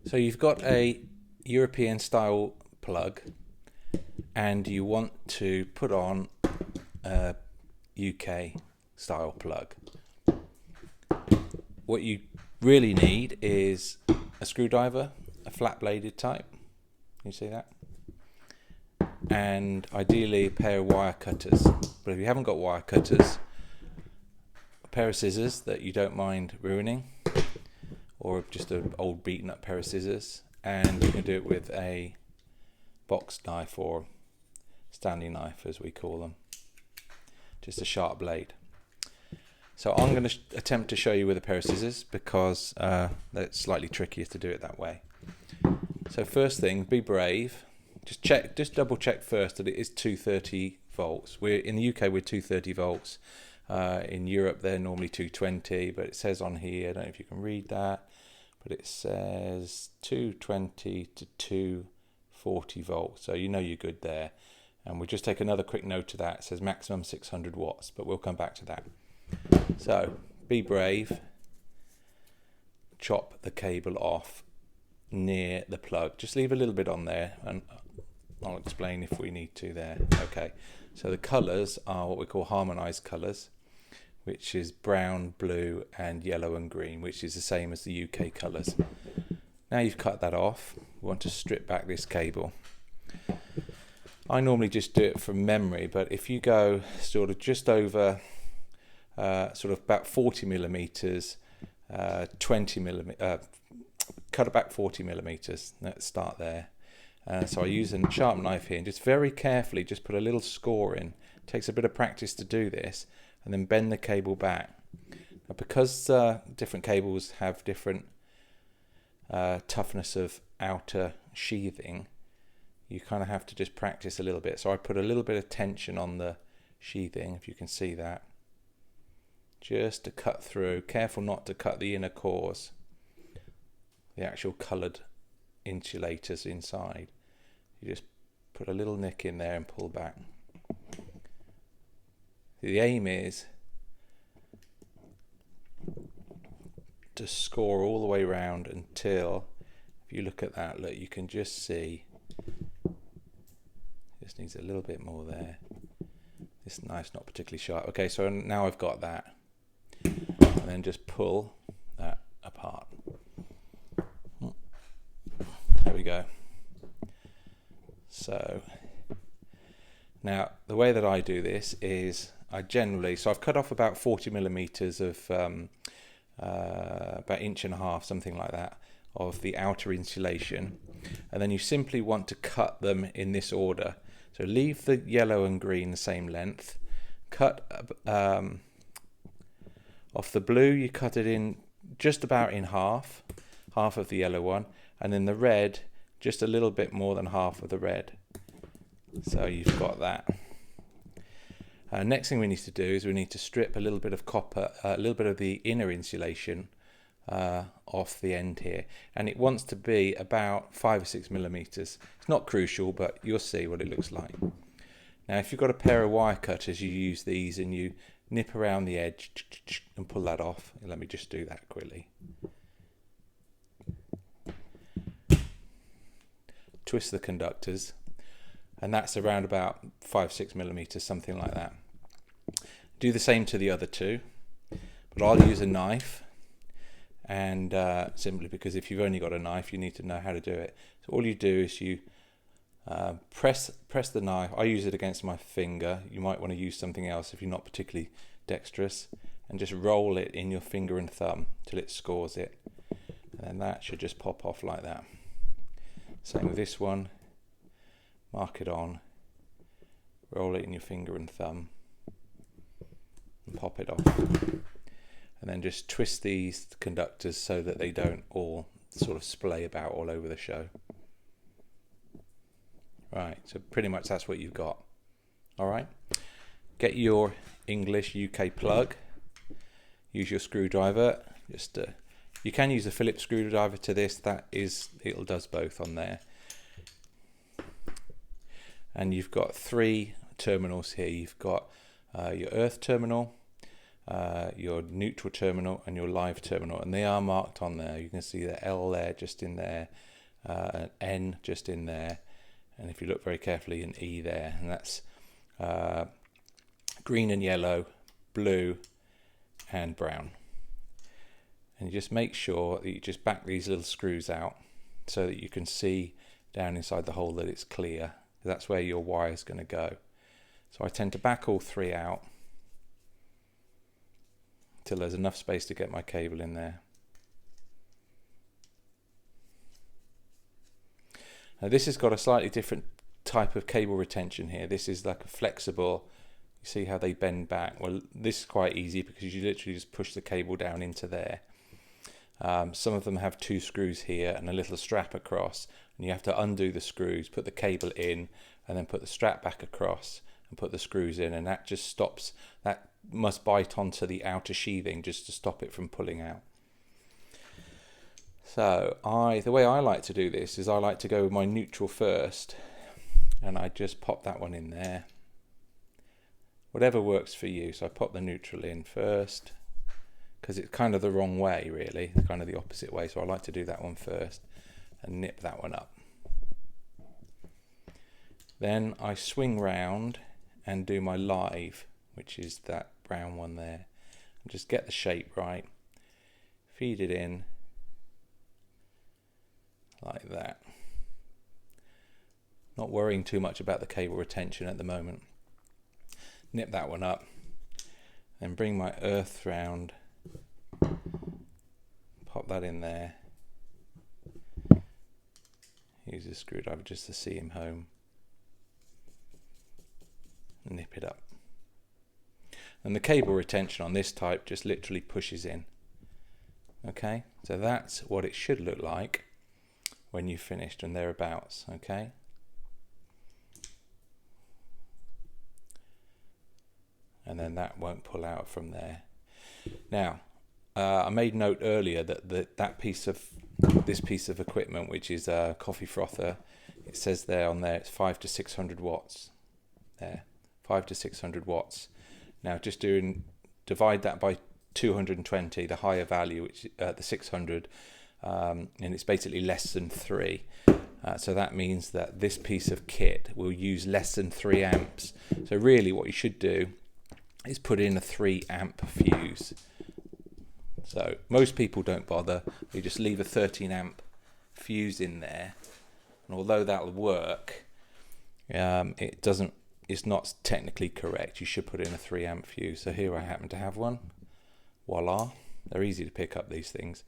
So you've got a European style plug and you want to put on a UK style plug. What you really need is a screwdriver, a flat bladed type. Can you see that? And ideally a pair of wire cutters. But if you haven't got wire cutters, a pair of scissors that you don't mind ruining, or just an old beaten up pair of scissors, and you can do it with a box knife or Stanley knife as we call them, just a sharp blade. So I'm going to attempt to show you with a pair of scissors because that's slightly trickier to do it that way. So first thing, be brave. Just double check first that it is 230 volts. We're in the UK, we're 230 volts. In Europe, they're normally 220, but it says on here, I don't know if you can read that, but it says 220 to 240 volts. So you know you're good there. And we'll just take another quick note of that. It says maximum 600 watts, but we'll come back to that. So be brave. Chop the cable off near the plug. Just leave a little bit on there, and I'll explain if we need to there. Okay, so the colours are what we call harmonised colours, which is brown, blue and yellow and green, which is the same as the UK colours. Now you've cut that off, we want to strip back this cable. I normally just do it from memory, but if you go sort of just over sort of about 40 millimeters, 20 millimeters, cut it back 40 millimeters. Let's start there. So I use a sharp knife here and just very carefully just put a little score in. It takes a bit of practice to do this, and then bend the cable back. Now, because different cables have different toughness of outer sheathing, you kind of have to just practice a little bit. So I put a little bit of tension on the sheathing, if you can see that, just to cut through. Careful not to cut the inner cores, the actual coloured insulators inside. You just put a little nick in there and pull back. The aim is to score all the way around until, if you look at that, look, you can just see, just needs a little bit more there. This knife's not particularly sharp. Okay, so now I've got that, and then just pull that apart. There we go. So now the way that I do this is so I've cut off about 40 millimeters of about inch and a half, something like that, of the outer insulation, and then you simply want to cut them in this order. So leave the yellow and green the same length, cut off the blue, you cut it in just about in half of the yellow one, and then the red just a little bit more than half of the red. So you've got that. Next thing we need to do is we need to strip a little bit of copper, a little bit of the inner insulation off the end here, and it wants to be about 5 or 6 millimeters. It's not crucial, but you'll see what it looks like. Now if you've got a pair of wire cutters, you use these and you nip around the edge and pull that off. Let me just do that quickly. Twist the conductors, and that's around about 5-6 millimeters, something like that. Do the same to the other two, but I'll use a knife, and simply because if you've only got a knife, you need to know how to do it. So all you do is you press the knife. I use it against my finger. You might want to use something else if you're not particularly dexterous, and just roll it in your finger and thumb till it scores it, and then that should just pop off like that. Same with this one. Mark it on, roll it in your finger and thumb, and pop it off. And then just twist these conductors so that they don't all sort of splay about all over the show. Right, so pretty much that's what you've got. Alright, get your English UK plug, use your screwdriver. You can use a Phillips screwdriver to this, it does both on there. And you've got 3 terminals here. You've got your earth terminal, your neutral terminal and your live terminal, and they are marked on there. You can see the L there just in there, an N just in there, and if you look very carefully, an E there, and that's green and yellow, blue and brown. And you just make sure that you just back these little screws out so that you can see down inside the hole that it's clear. That's where your wire is going to go. So I tend to back all three out till there's enough space to get my cable in there. Now this has got a slightly different type of cable retention here. This is like a flexible, you see how they bend back. Well, this is quite easy because you literally just push the cable down into there. Some of them have two screws here and a little strap across, and you have to undo the screws, put the cable in, and then put the strap back across and put the screws in, and that just stops, that must bite onto the outer sheathing just to stop it from pulling out. So the way I like to do this is I like to go with my neutral first, and I just pop that one in there. Whatever works for you. So I pop the neutral in first, because it's kind of the wrong way really, it's kind of the opposite way, so I like to do that one first and nip that one up. Then I swing round and do my live, which is that brown one there, and just get the shape right, feed it in like that, not worrying too much about the cable retention at the moment. Nip that one up, then bring my earth round, pop that in there, use a screwdriver just to see him home, nip it up. And the cable retention on this type just literally pushes in. Okay, so that's what it should look like when you've finished and thereabouts. Okay, and then that won't pull out from there. Now I made note earlier that this piece of equipment, which is a coffee frother, it says there on there it's 500 to 600 watts. There, 500 to 600 watts. Now just divide that by 220, the higher value, which the 600, and it's basically less than 3. So that means that this piece of kit will use less than 3 amps. So really what you should do is put in a 3 amp fuse. So most people don't bother, they just leave a 13 amp fuse in there, and although that'll work, it's not technically correct. You should put in a 3 amp fuse. So here I happen to have one. Voila, they're easy to pick up, these things.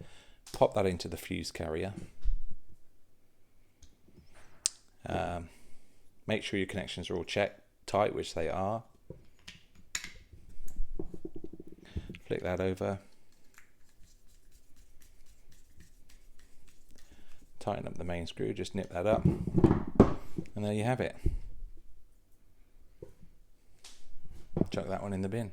Pop that into the fuse carrier. Make sure your connections are all checked tight, which they are. Flick that over. Tighten up the main screw, just nip that up, and there you have it. Chuck that one in the bin.